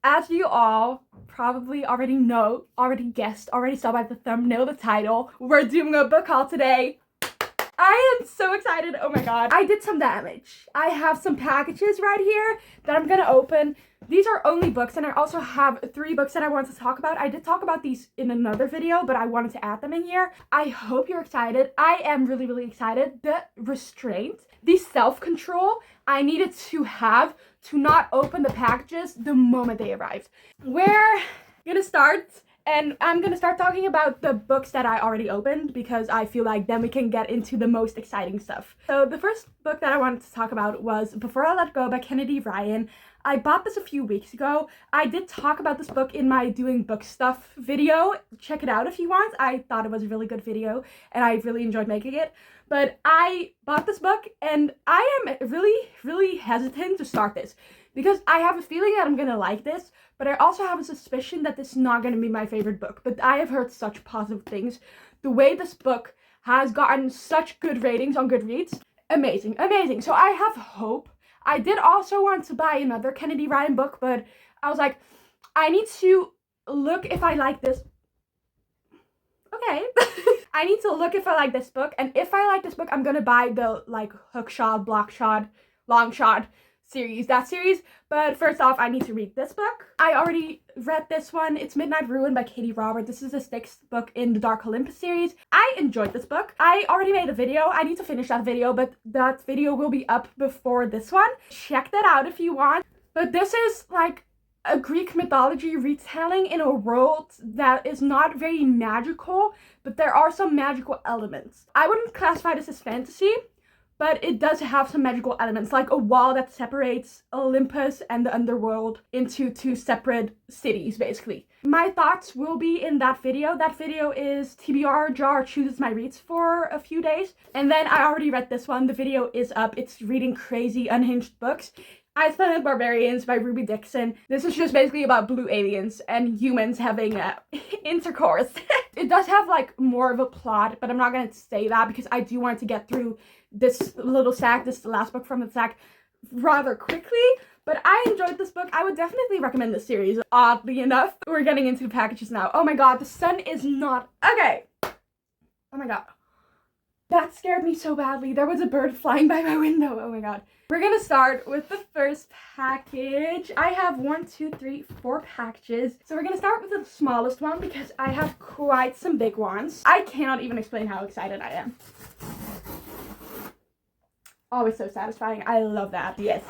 As you all probably already know, already guessed, already saw by the thumbnail, the title, we're doing a book haul today. I am so excited. Oh my god. I did some damage. I have some packages right here that I'm gonna open. These are only books, and I also have 3 books that I want to talk about. I did talk about these in another video, but I wanted to add them in here. I hope you're excited. I am really, really excited. The restraint, the self-control I needed to have to not open the packages the moment they arrived. We're gonna start, and I'm gonna start talking about the books that I already opened because I feel like then we can get into the most exciting stuff. So the first book that I wanted to talk about was Before I Let Go by Kennedy Ryan. I bought this a few weeks ago. I did talk about this book in my doing book stuff video. Check it out if you want. I thought it was a really good video and I really enjoyed making it. But I bought this book and I am really, really hesitant to start this because I have a feeling that I'm gonna like this, but I also have a suspicion that this is not gonna be my favorite book. But I have heard such positive things. The way this book has gotten such good ratings on Goodreads, amazing, amazing. So I have hope. I did also want to buy another Kennedy Ryan book, but I was like, I need to look if I like this. Okay. I need to look if I like this book, and if I like this book, I'm gonna buy the like hook shot, block shot, long shot series, that series. But first off, I need to read this book. I already read this one. It's Midnight Ruin by Katie Robert. This is the 6th book in the Dark Olympus series. I enjoyed this book. I already made a video. I need to finish that video, but that video will be up before this one. Check that out if you want. But this is like a Greek mythology retelling in a world that is not very magical, but there are some magical elements. I wouldn't classify this as fantasy, but it does have some magical elements, like a wall that separates Olympus and the underworld into 2 separate cities, basically. My thoughts will be in that video. That video is TBR Jar chooses my reads for a few days. And then I already read this one. The video is up. It's Reading Crazy Unhinged Books. I Splendid Barbarians by Ruby Dixon. This is just basically about blue aliens and humans having intercourse. It does have like more of a plot, but I'm not going to say that because I do want to get through this little sack, this is the last book from the sack, rather quickly. But I enjoyed this book. I would definitely recommend this series, oddly enough. We're getting into the packages now. Oh my god, the sun is not... Okay. Oh my god. That scared me so badly. There was a bird flying by my window. Oh my god. We're gonna start with the first package. I have 1, 2, 3, 4 packages. So we're gonna start with the smallest one because I have quite some big ones. I cannot even explain how excited I am. Always so satisfying. I love that. Yes.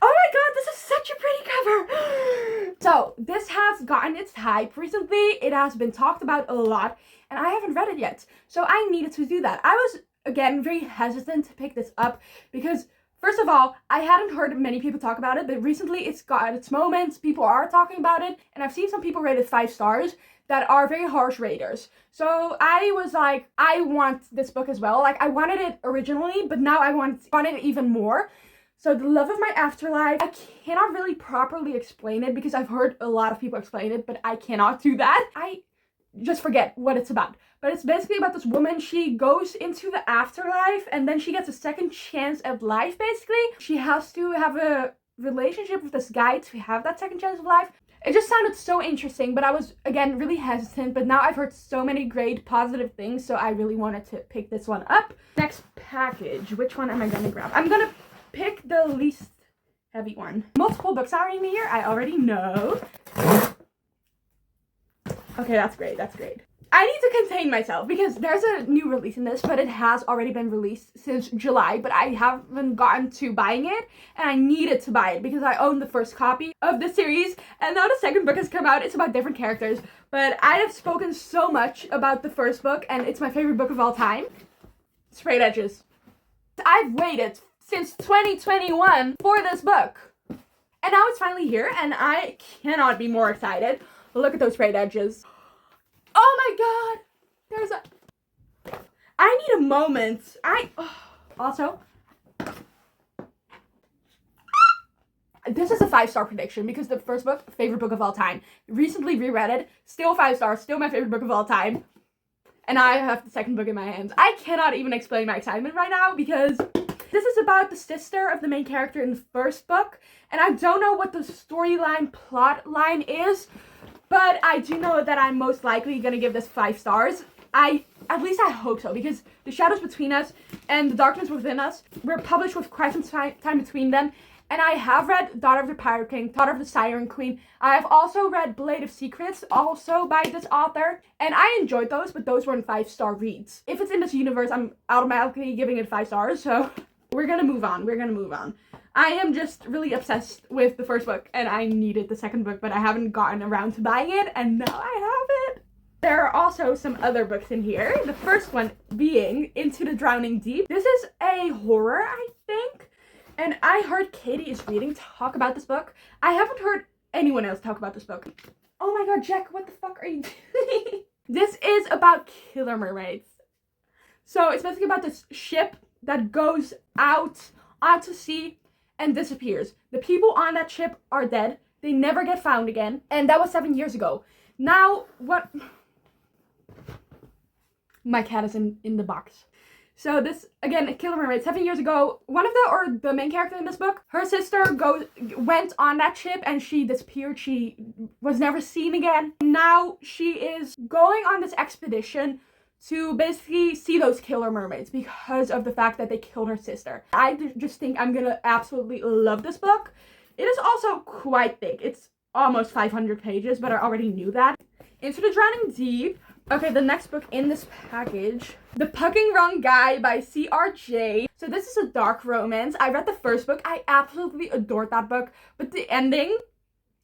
Oh my god, this is such a pretty cover. So this has gotten its hype recently. It has been talked about a lot and I haven't read it yet. So I needed to do that. I was, again, very hesitant to pick this up because, first of all, I hadn't heard many people talk about it, but recently it's got its moments. People are talking about it, and I've seen some people rate it 5 stars that are very harsh raters. So I was like, I want this book as well. Like, I wanted it originally, but now I wanted it even more. So The Love of My Afterlife, I cannot really properly explain it because I've heard a lot of people explain it, but I cannot do that. I just forget what it's about. But it's basically about this woman. She goes into the afterlife and then she gets a second chance at life, basically. She has to have a relationship with this guy to have that second chance of life. It just sounded so interesting, but I was, again, really hesitant. But now I've heard so many great positive things, so I really wanted to pick this one up. Next package. Which one am I going to grab? I'm going to pick the least heavy one. Multiple books are in here. I already know. Okay, that's great. That's great. I need to contain myself because there's a new release in this, but it has already been released since July, but I haven't gotten to buying it, and I needed to buy it because I own the first copy of the series, and now the second book has come out. It's about different characters, but I have spoken so much about the first book, and it's my favorite book of all time. Straight Edges. I've waited since 2021 for this book, and now it's finally here, and I cannot be more excited. Look at those straight edges. Oh my god! There's a... I need a moment. Also, this is a 5-star prediction because the first book, favorite book of all time. Recently reread it, still 5 stars, still my favorite book of all time. And I have the second book in my hands. I cannot even explain my excitement right now because This is about the sister of the main character in the first book, and I don't know what the storyline plot line is, but I do know that I'm most likely gonna give this 5 stars. At least I hope so, because The Shadows Between Us and The Darkness Within Us were published with quite some time between them. And I have read Daughter of the Pirate King, Daughter of the Siren Queen. I have also read Blade of Secrets, also by this author. And I enjoyed those, but those weren't 5-star reads. If it's in this universe, I'm automatically giving it 5 stars, so we're gonna move on. I am just really obsessed with the first book, and I needed the second book, but I haven't gotten around to buying it, and now I have it. There are also some other books in here. The first one being Into the Drowning Deep. This is a horror, I think. And I heard Katie is reading talk about this book. I haven't heard anyone else talk about this book. Oh my god, Jack, what the fuck are you doing? This is about killer mermaids. So it's basically about this ship that goes out onto sea and disappears. The people on that ship are dead. They never get found again. And that was 7 years ago. Now, what... My cat is in the box. So this, again, a killer mermaid. 7 years ago, the main character in this book, her sister went on that ship and she disappeared. She was never seen again. Now she is going on this expedition to basically see those killer mermaids because of the fact that they killed her sister. I just think I'm gonna absolutely love this book. It is also quite thick. It's almost 500 pages, but I already knew that. Into the Drowning Deep. Okay, the next book in this package, The Fucking Wrong Guy by CRJ. So this is a dark romance. I read the first book. I absolutely adored that book, but the ending,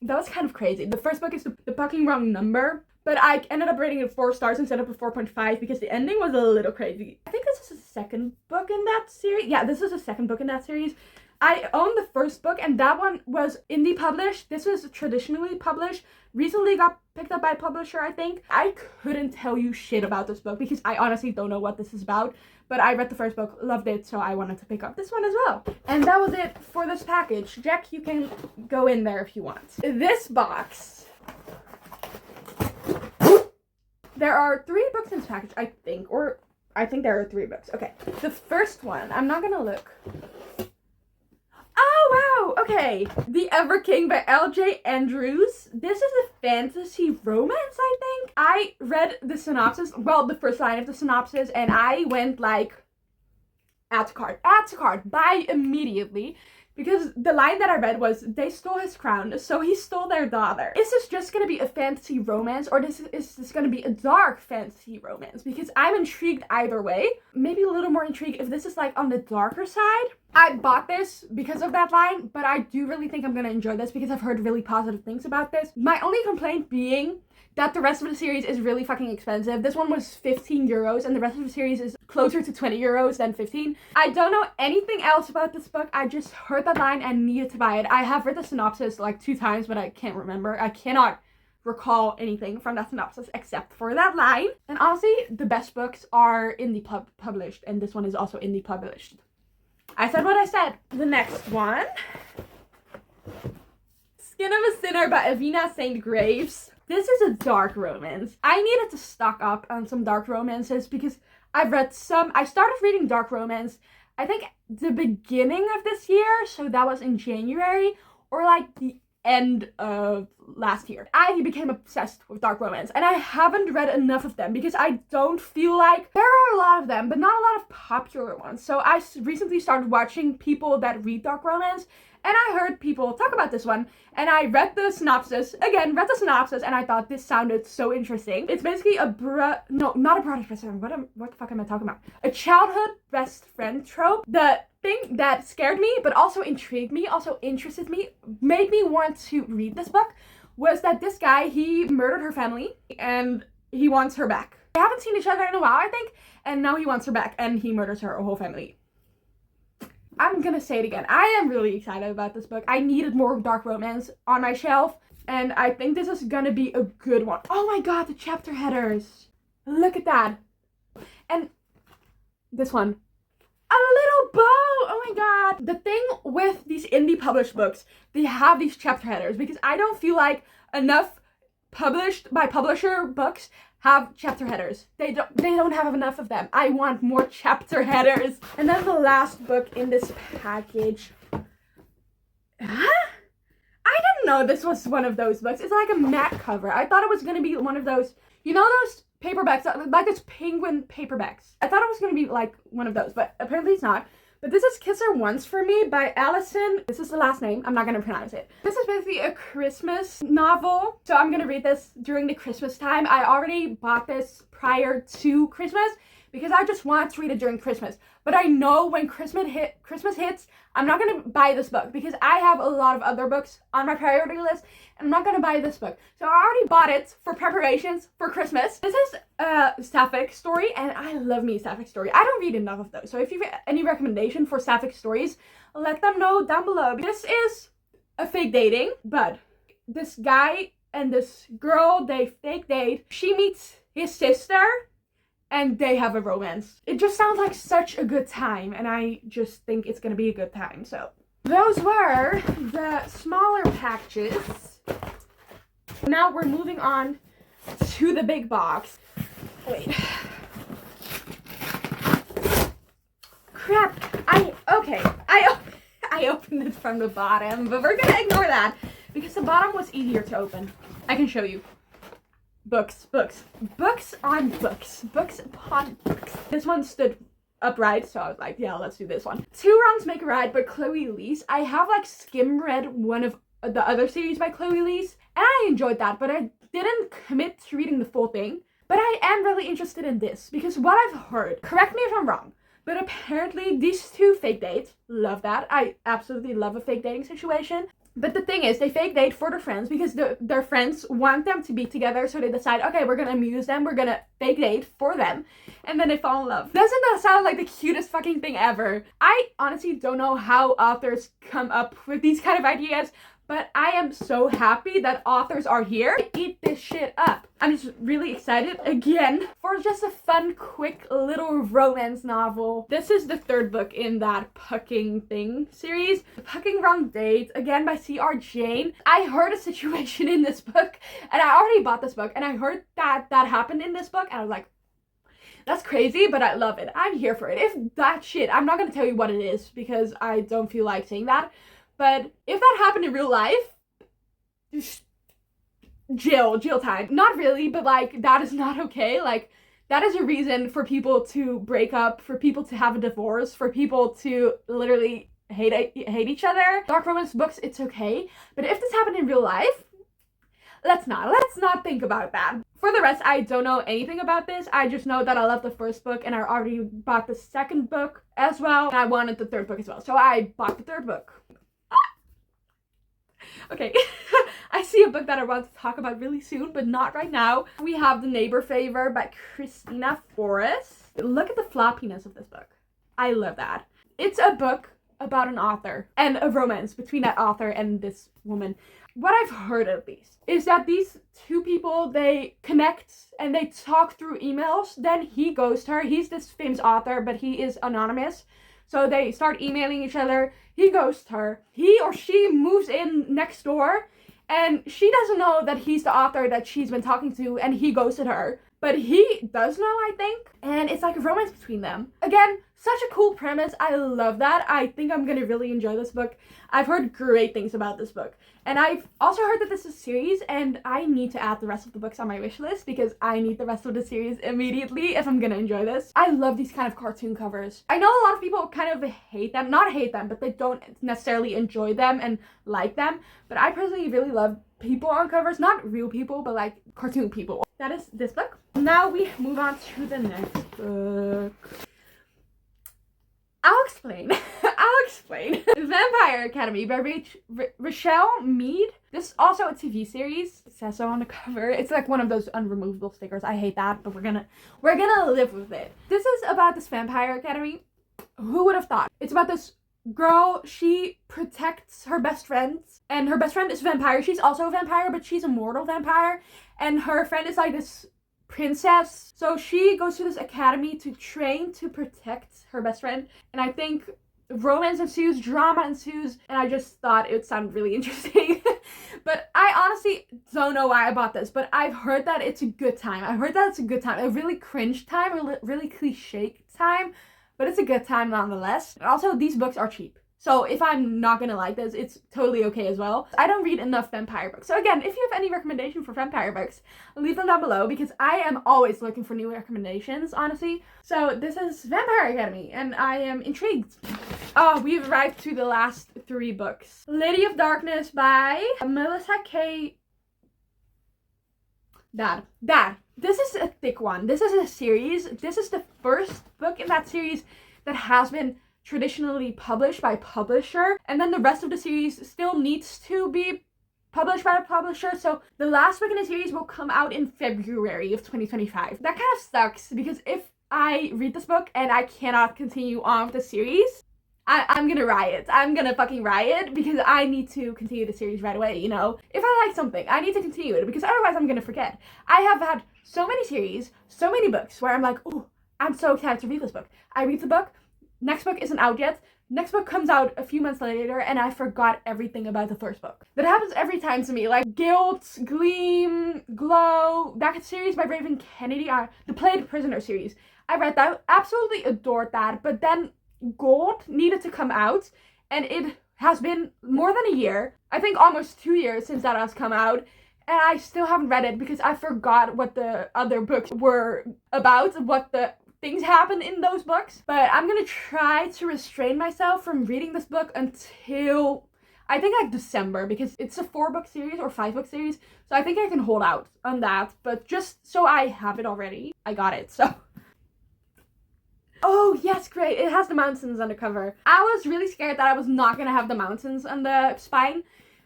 that was kind of crazy. The first book is The Fucking Wrong Number, but I ended up rating it 4 stars instead of a 4.5 because the ending was a little crazy. I think this is the second book in that series. Yeah, this is the second book in that series. I own the first book, and that one was indie published. This was traditionally published. Recently got picked up by a publisher, I think. I couldn't tell you shit about this book because I honestly don't know what this is about. But I read the first book, loved it, so I wanted to pick up this one as well. And that was it for this package. Jack, you can go in there if you want. This box. There are 3 books in this package, I think. Or I think there are 3 books. Okay. The first one, I'm not gonna look. Oh, wow, okay. The Ever King by L.J. Andrews. This is a fantasy romance, I think. I read the synopsis, well, the first line of the synopsis, and I went like, add to cart, buy immediately. Because the line that I read was, they stole his crown, so he stole their daughter. Is this just gonna be a fantasy romance, or is this gonna be a dark fantasy romance? Because I'm intrigued either way. Maybe a little more intrigued if this is like on the darker side. I bought this because of that line, but I do really think I'm gonna enjoy this because I've heard really positive things about this. My only complaint being that the rest of the series is really fucking expensive. This one was 15 euros and the rest of the series is closer to 20 euros than 15. I don't know anything else about this book. I just heard that line and needed to buy it. I have read the synopsis like 2 times, but I can't remember. I cannot recall anything from that synopsis except for that line. And honestly, the best books are indie published, and this one is also indie published. I said what I said. The next one. Skin of a Sinner by Avina St. Graves. This is a dark romance. I needed to stock up on some dark romances because I started reading dark romance, I think the beginning of this year, so that was in January, or like the end of last year. I became obsessed with dark romance, and I haven't read enough of them because I don't feel like there are a lot of them, but not a lot of popular ones. So I recently started watching people that read dark romance, and I heard people talk about this one, and I read the synopsis, and I thought this sounded so interesting. It's basically not a product best friend, what the fuck am I talking about? A childhood best friend trope. The thing that scared me, but also intrigued me, also interested me, made me want to read this book, was that this guy, he murdered her family, and he wants her back. They haven't seen each other in a while, I think, and now he wants her back, and he murders her whole family. I'm gonna say it again. I am really excited about this book. I needed more dark romance on my shelf, and I think this is gonna be a good one. Oh my god, the chapter headers. Look at that. And this one. A little bow! Oh my god. The thing with these indie published books, they have these chapter headers because I don't feel like enough published by publisher books have chapter headers. They don't have enough of them. I want more chapter headers. And then the last book in this package. Huh? I didn't know this was one of those books. It's like a matte cover. I thought it was gonna be one of those, you know, those paperbacks, like those penguin paperbacks. I thought it was gonna be like one of those, but apparently it's not. But this is Kiss Her Once for Me by Allison. This is the last name. I'm not gonna pronounce it. This is basically a Christmas novel. So I'm gonna read this during the Christmas time. I already bought this prior to Christmas because I just wanted to read it during Christmas. But I know when Christmas hits, I'm not gonna buy this book because I have a lot of other books on my priority list and I'm not gonna buy this book. So I already bought it for preparations for Christmas. This is a sapphic story and I love me a sapphic story. I don't read enough of those. So if you have any recommendation for sapphic stories, let them know down below. This is a fake dating, but this guy and this girl, they fake date. She meets his sister and they have a romance. It just sounds like such a good time, and I just think it's gonna be a good time. So those were the smaller packages. Now we're moving on to the big box. Wait. Crap. I opened it from the bottom, but we're gonna ignore that because the bottom was easier to open. I can show you. Books on books. Books upon books. This one stood upright, so I was like, yeah, let's do this one. Two Wrongs Make a Right by Chloe Leese. I have like skim read one of the other series by Chloe Leese, and I enjoyed that, but I didn't commit to reading the full thing. But I am really interested in this because what I've heard, correct me if I'm wrong, but apparently these two fake dates, love that. I absolutely love a fake dating situation. But the thing is, they fake date for their friends because their friends want them to be together, so they decide, okay, we're gonna amuse them, we're gonna fake date for them, and then they fall in love. Doesn't that sound like the cutest fucking thing ever? I honestly don't know how authors come up with these kind of ideas, but I am so happy that authors are here to eat this shit up. I'm just really excited again for just a fun, quick little romance novel. This is the third book in that Pucking Thing series. The Pucking Wrong Date, again by C.R. Jane. I heard a situation in this book, and I already bought this book, and I heard that happened in this book, and I was like, that's crazy, but I love it. I'm here for it. If that shit, I'm not gonna tell you what it is because I don't feel like saying that. But if that happened in real life, jail time. Not really, but like, that is not okay. Like, that is a reason for people to break up, for people to have a divorce, for people to literally hate each other. Dark romance books, it's okay. But if this happened in real life, let's not think about that. For the rest, I don't know anything about this. I just know that I love the first book and I already bought the second book as well. And I wanted the third book as well. So I bought the third book. Okay, I see a book that I want to talk about really soon, but not right now. We have The Neighbor Favor by Christina Forrest. Look at the floppiness of this book. I love that. It's a book about an author and a romance between that author and this woman. What I've heard at least is that these two people, they connect and they talk through emails. Then he goes to her. He's this famous author, but he is anonymous. So they start emailing each other. He ghosts her. He or she moves in next door and she doesn't know that he's the author that she's been talking to and he ghosted her. But he does know, I think. And it's like a romance between them. Again, such a cool premise. I love that. I think I'm gonna really enjoy this book. I've heard great things about this book. And I've also heard that this is a series and I need to add the rest of the books on my wish list because I need the rest of the series immediately if I'm gonna enjoy this. I love these kind of cartoon covers. I know a lot of people kind of hate them. Not hate them, but they don't necessarily enjoy them and like them. But I personally really love people on covers. Not real people, but like cartoon people. That is this book. Now we move on to the next book. I'll explain. Vampire Academy by Rochelle Mead. This is also a TV series. It says so on the cover. It's like one of those unremovable stickers. I hate that, but we're gonna live with it. This is about this Vampire Academy. Who would have thought? It's about this girl. She protects her best friends, and her best friend is a vampire. She's also a vampire, but she's a mortal vampire, and her friend is like this princess. So she goes to this academy to train to protect her best friend, and I think romance ensues, drama ensues, and I just thought it sounded really interesting. But I honestly don't know why I bought this, but I've heard that it's a good time. I heard that it's a good time, a really cringe time, a really cliche time, but it's a good time nonetheless. And also, these books are cheap. So if I'm not gonna like this, it's totally okay as well. I don't read enough vampire books. So again, if you have any recommendation for vampire books, leave them down below because I am always looking for new recommendations, honestly. So this is Vampire Academy and I am intrigued. Oh, we've arrived to the last 3 books. Lady of Darkness by Melissa K. Dad. This is a thick one. This is a series. This is the first book in that series that has been traditionally published by a publisher, and then the rest of the series still needs to be published by a publisher. So the last book in the series will come out in February of 2025. That kind of sucks because if I read this book and I cannot continue on with the series, I'm gonna riot. I'm gonna fucking riot because I need to continue the series right away, you know? If I like something, I need to continue it because otherwise I'm gonna forget. I have had so many series, so many books where I'm like, oh, I'm so excited to read this book. I read the book, next book isn't out yet, next book comes out a few months later and I forgot everything about the first book. That happens every time to me, like Guilt, Gleam, Glow, that series by Raven Kennedy, the Played Prisoner series. I read that, absolutely adored that, but then Gold needed to come out and it has been more than a year, I think almost 2 years since that has come out, and I still haven't read it because I forgot what the other books were about, what the things happened in those books. But I'm gonna try to restrain myself from reading this book until I think like December, because it's a 4-book series or 5-book series, so I think I can hold out on that. But just so I have it already, I got it, so. Oh yes, great, it has the mountains on the cover. I was really scared that I was not gonna have the mountains on the spine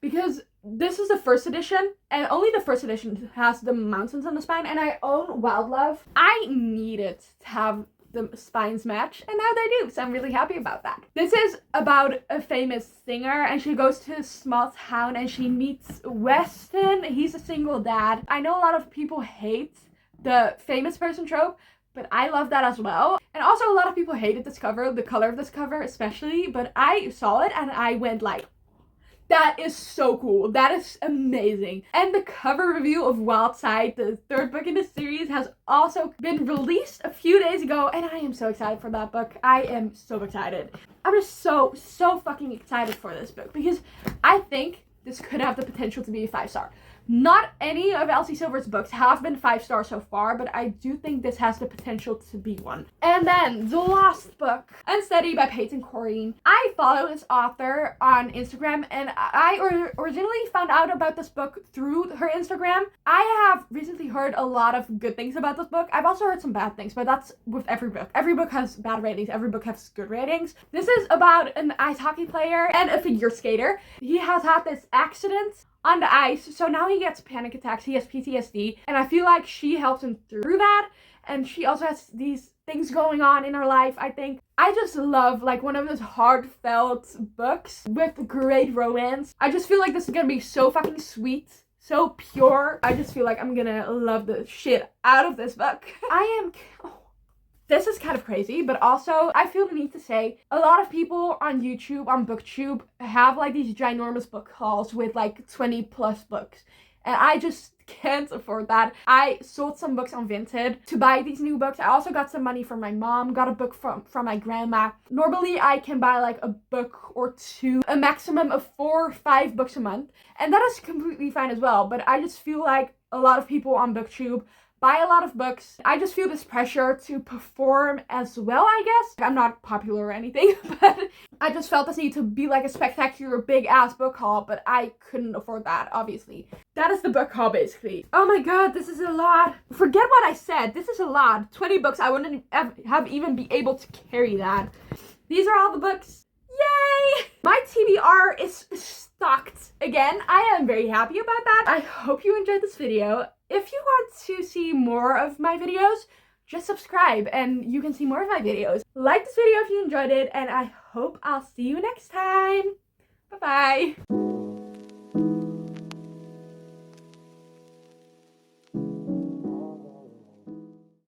because this is the first edition and only the first edition has the mountains on the spine, and I own Wild Love. I needed to have the spines match and now they do, so I'm really happy about that. This is about a famous singer and she goes to a small town and she meets Weston. He's a single dad. I know a lot of people hate the famous person trope, but I love that as well. And also a lot of people hated this cover, the color of this cover especially, but I saw it and I went like, that is so cool. That is amazing. And the cover review of Wildside, the 3rd book in the series, has also been released a few days ago, and I am so excited for that book. I am so excited. I'm just so fucking excited for this book because I think this could have the potential to be a 5-star. Not any of Elsie Silver's books have been 5-star so far, but I do think this has the potential to be one. And then the last book, Unstudy by Peyton Corrine. I follow this author on Instagram and I originally found out about this book through her Instagram. I have recently heard a lot of good things about this book. I've also heard some bad things, but that's with every book. Every book has bad ratings, every book has good ratings. This is about an ice hockey player and a figure skater. He has had this accident on the ice, so now he gets panic attacks, he has PTSD, and I feel like she helps him through that, and she also has these things going on in her life, I think. I just love like one of those heartfelt books with great romance. I just feel like this is gonna be so fucking sweet, so pure. I just feel like I'm gonna love the shit out of this book. This is kind of crazy, but also I feel the need to say a lot of people on YouTube, on booktube, have like these ginormous book hauls with like 20 plus books. And I just can't afford that. I sold some books on Vinted to buy these new books. I also got some money from my mom, got a book from my grandma. Normally I can buy like a book or 2, a maximum of 4 or 5 books a month. And that is completely fine as well. But I just feel like a lot of people on booktube buy a lot of books. I just feel this pressure to perform as well, I guess. I'm not popular or anything, but I just felt this need to be like a spectacular big ass book haul, but I couldn't afford that, obviously. That is the book haul, basically. Oh my god, this is a lot. Forget what I said. This is a lot. 20 books. I wouldn't have even be able to carry that. These are all the books. Yay! My TBR is stocked again. I am very happy about that. I hope you enjoyed this video. If you want to see more of my videos, just subscribe and you can see more of my videos. Like this video if you enjoyed it, and I hope I'll see you next time. Bye-bye.